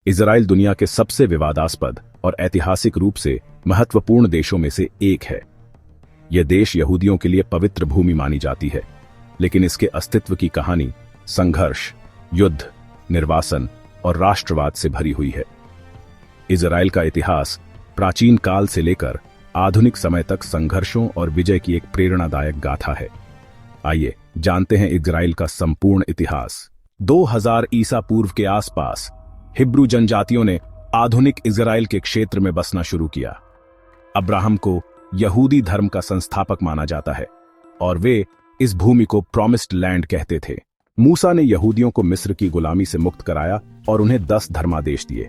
Israel दुनिया के सबसे विवादास्पद और ऐतिहासिक रूप से महत्वपूर्ण देशों में से एक है। यह देश यहूदियों के लिए पवित्र भूमि मानी जाती है, लेकिन इसके अस्तित्व की कहानी संघर्ष, युद्ध, निर्वासन और राष्ट्रवाद से भरी हुई है। इजराइल का इतिहास प्राचीन काल से लेकर आधुनिक समय तक संघर्षों और विजय की एक प्रेरणादायक गाथा है। आइए जानते हैं इजराइल का संपूर्ण इतिहास। 2000 ईसा पूर्व के आसपास हिब्रू जनजातियों ने आधुनिक इजराइल के क्षेत्र में बसना शुरू किया। अब्राहम को यहूदी धर्म का संस्थापक माना जाता है और वे इस भूमि को प्रॉमिस्ड लैंड कहते थे। मूसा ने यहूदियों को मिस्र की गुलामी से मुक्त कराया और उन्हें 10 धर्मादेश दिए।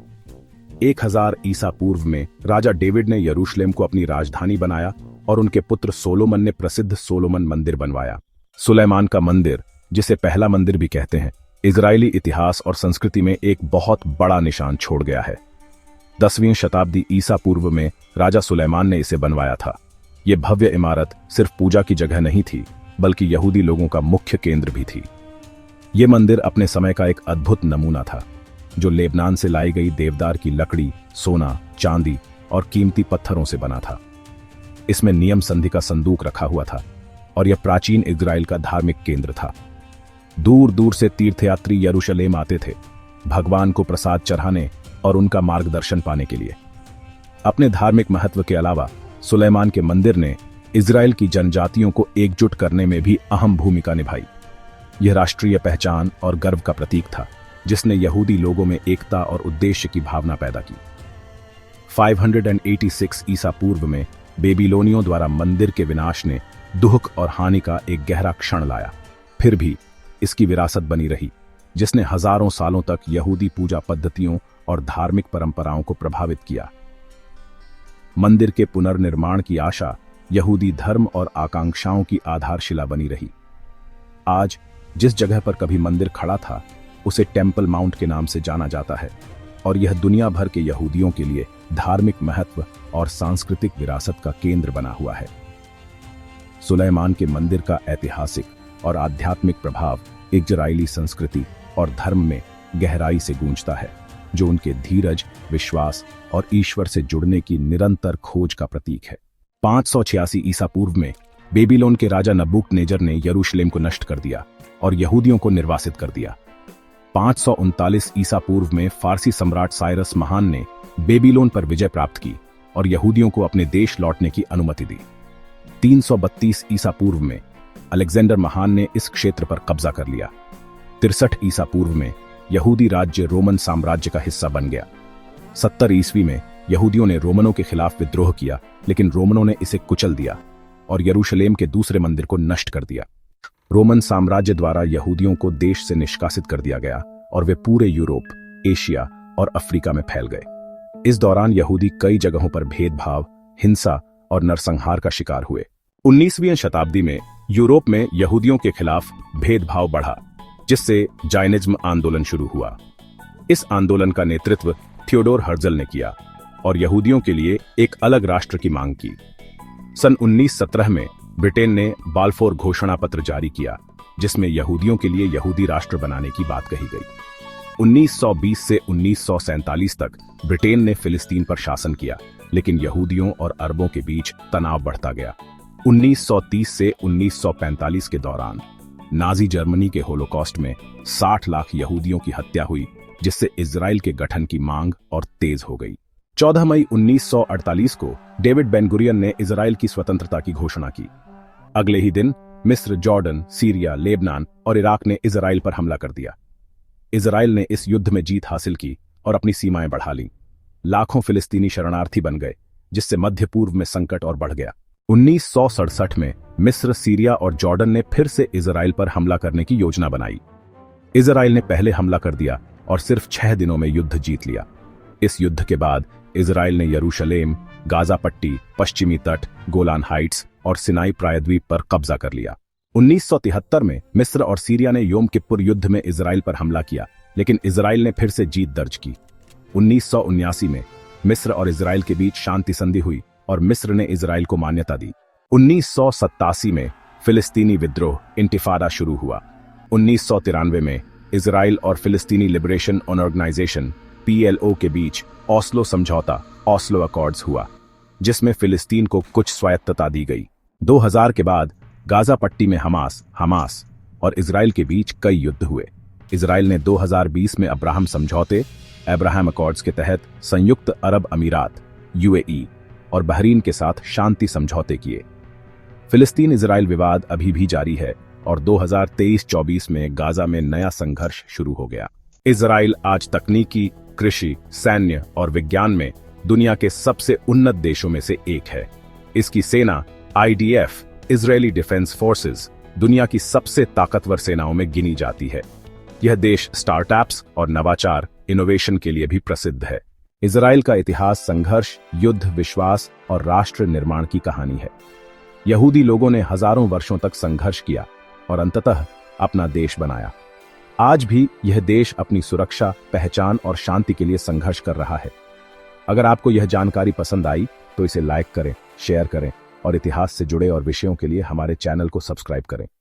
1000 ईसा पूर्व में राजा डेविड ने यरूशलेम को अपनी राजधानी बनाया और उनके पुत्र सोलोमन ने प्रसिद्ध सोलोमन मंदिर बनवाया। सुलेमान का मंदिर, जिसे पहला मंदिर भी कहते हैं, इजरायली इतिहास और संस्कृति में एक बहुत बड़ा निशान छोड़ गया है। 10वीं शताब्दी ईसा पूर्व में राजा सुलेमान ने इसे बनवाया था। यह भव्य इमारत सिर्फ पूजा की जगह नहीं थी, बल्कि यहूदी लोगों का मुख्य केंद्र भी थी। यह मंदिर अपने समय का एक अद्भुत नमूना था, जो लेबनान से लाई गई देवदार की लकड़ी, सोना, चांदी और कीमती पत्थरों से बना था। इसमें नियम संधि का संदूक रखा हुआ था और यह प्राचीन इजराइल का धार्मिक केंद्र था। दूर दूर से तीर्थयात्री यरूशलेम आते थे, भगवान को प्रसाद चढ़ाने और उनका मार्गदर्शन पाने के लिए। अपने धार्मिक महत्व के अलावा सुलेमान के मंदिर ने इजराइल की जनजातियों को एकजुट करने में भी अहम भूमिका निभाई। यह राष्ट्रीय पहचान और गर्व का प्रतीक था, जिसने यहूदी लोगों में एकता और उद्देश्य की भावना पैदा की। 586 ईसा पूर्व में बेबीलोनियों द्वारा मंदिर के विनाश ने दुख और हानि का एक गहरा क्षण लाया। फिर भी इसकी विरासत बनी रही, जिसने हजारों सालों तक यहूदी पूजा पद्धतियों और धार्मिक परंपराओं को प्रभावित किया। मंदिर के पुनर्निर्माण की आशा यहूदी धर्म और आकांक्षाओं की आधारशिला बनी रही। आज जिस जगह पर कभी मंदिर खड़ा था, उसे टेम्पल माउंट के नाम से जाना जाता है और यह दुनिया भर के यहूदियों के लिए धार्मिक महत्व और सांस्कृतिक विरासत का केंद्र बना हुआ है। सुलेमान के मंदिर का ऐतिहासिक और आध्यात्मिक प्रभाव इजरायली संस्कृति और धर्म में गहराई से गूंजता है, जो उनके धीरज, विश्वास और ईश्वर से जुड़ने की निरंतर खोज का प्रतीक है। 586 ईसा पूर्व में बेबीलोन के राजा नबूकदनेस्सर ने यरूशलेम को नष्ट कर दिया और यहूदियों को निर्वासित कर दिया। 539 ईसा पूर्व में फारसी सम्राट साइरस महान ने बेबीलोन पर विजय प्राप्त की और यहूदियों को अपने देश लौटने की अनुमति दी। 332 ईसा पूर्व में अलेक्जेंडर महान ने इस क्षेत्र पर कब्जा कर लिया। 63 ईसा पूर्व में यहूदी राज्य रोमन साम्राज्य का हिस्सा बन गया। 70 ईस्वी में यहूदियों ने रोमनों के खिलाफ विद्रोह किया, लेकिन रोमनों ने इसे कुचल दिया और यरूशलेम के दूसरे मंदिर को नष्ट कर दिया। रोमन साम्राज्य द्वारा यहूदियों को देश से निष्कासित कर दिया गया और वे पूरे यूरोप, एशिया और अफ्रीका में फैल गए। इस दौरान यहूदी कई जगहों पर भेदभाव, हिंसा और नरसंहार का शिकार हुए। 19वीं शताब्दी में यूरोप में यहूदियों के खिलाफ भेदभाव बढ़ा, जिससे जायनिज्म आंदोलन शुरू हुआ। इस आंदोलन का नेतृत्व थियोडोर हर्जल ने किया और यहूदियों के लिए एक अलग राष्ट्र की मांग की। सन 1917 में ब्रिटेन ने बाल्फोर घोषणा पत्र जारी किया, जिसमें यहूदियों के लिए यहूदी राष्ट्र बनाने की बात कही गई। 1920 से 1947 तक ब्रिटेन ने फिलिस्तीन पर शासन किया, लेकिन यहूदियों और अरबों के बीच तनाव बढ़ता गया। 1930 से 1945 के दौरान नाजी जर्मनी के होलोकॉस्ट में 60 लाख यहूदियों की हत्या हुई, जिससे इजराइल के गठन की मांग और तेज हो गई। 14 मई 1948 को डेविड बेन गुरियन ने इजराइल की स्वतंत्रता की घोषणा की। अगले ही दिन मिस्र, जॉर्डन, सीरिया, लेबनान और इराक ने इजराइल पर हमला कर दिया। इजराइल ने इस युद्ध में जीत हासिल की और अपनी सीमाएं बढ़ा लीं। लाखों फिलिस्तीनी शरणार्थी बन गए, जिससे मध्य पूर्व में संकट और बढ़ गया। 1967 में मिस्र, सीरिया और जॉर्डन ने फिर से इजराइल पर हमला करने की योजना बनाई। इजराइल ने पहले हमला कर दिया और सिर्फ 6 दिनों में युद्ध जीत लिया। इस युद्ध के बाद इजराइल ने यरूशलेम, गाजा पट्टी, पश्चिमी तट, गोलान हाइट्स और सिनाई प्रायद्वीप पर कब्जा कर लिया। 1973 में मिस्र और सीरिया ने योम किप्पुर युद्ध में इजराइल पर हमला किया, लेकिन इजराइल ने फिर से जीत दर्ज की। 1979 में मिस्र और इजराइल के बीच शांति संधि हुई और मिस्र ने इजराइल को मान्यता दी। 1987 में फिलिस्तीनी विद्रोह इंतिफादा शुरू हुआ। 1993 में इजराइल और फिलिस्तीनी लिबरेशन ऑर्गेनाइजेशन PLO के बीच ओस्लो समझौता ओस्लो अकॉर्ड्स हुआ, जिसमें फिलिस्तीन को कुछ स्वायत्तता दी गई। 2000 के बाद गाजा पट्टी में हमास और इजराइल के बीच कई युद्ध हुए। इजराइल ने 2020 में अब्राहम समझौते अब्राहम अकॉर्ड्स के तहत संयुक्त अरब अमीरात UAE और बहरीन के साथ शांति समझौते किए। फिलिस्तीन इजराइल विवाद अभी भी जारी है और 2023-24 में गाजा में नया संघर्ष शुरू हो गया। इजराइल आज तकनीकी, कृषि, सैन्य और विज्ञान में दुनिया के सबसे उन्नत देशों में से एक है। इसकी सेना IDF इजरायली डिफेंस फोर्सेस दुनिया की सबसे ताकतवर सेनाओं में गिनी जाती है। यह देश स्टार्टअप्स और नवाचार इनोवेशन के लिए भी प्रसिद्ध है। इजराइल का इतिहास संघर्ष, युद्ध, विश्वास और राष्ट्र निर्माण की कहानी है। यहूदी लोगों ने हजारों वर्षों तक संघर्ष किया और अंततः अपना देश बनाया। आज भी यह देश अपनी सुरक्षा, पहचान और शांति के लिए संघर्ष कर रहा है। अगर आपको यह जानकारी पसंद आई तो इसे लाइक करें, शेयर करें और इतिहास से जुड़े और विषयों के लिए हमारे चैनल को सब्सक्राइब करें।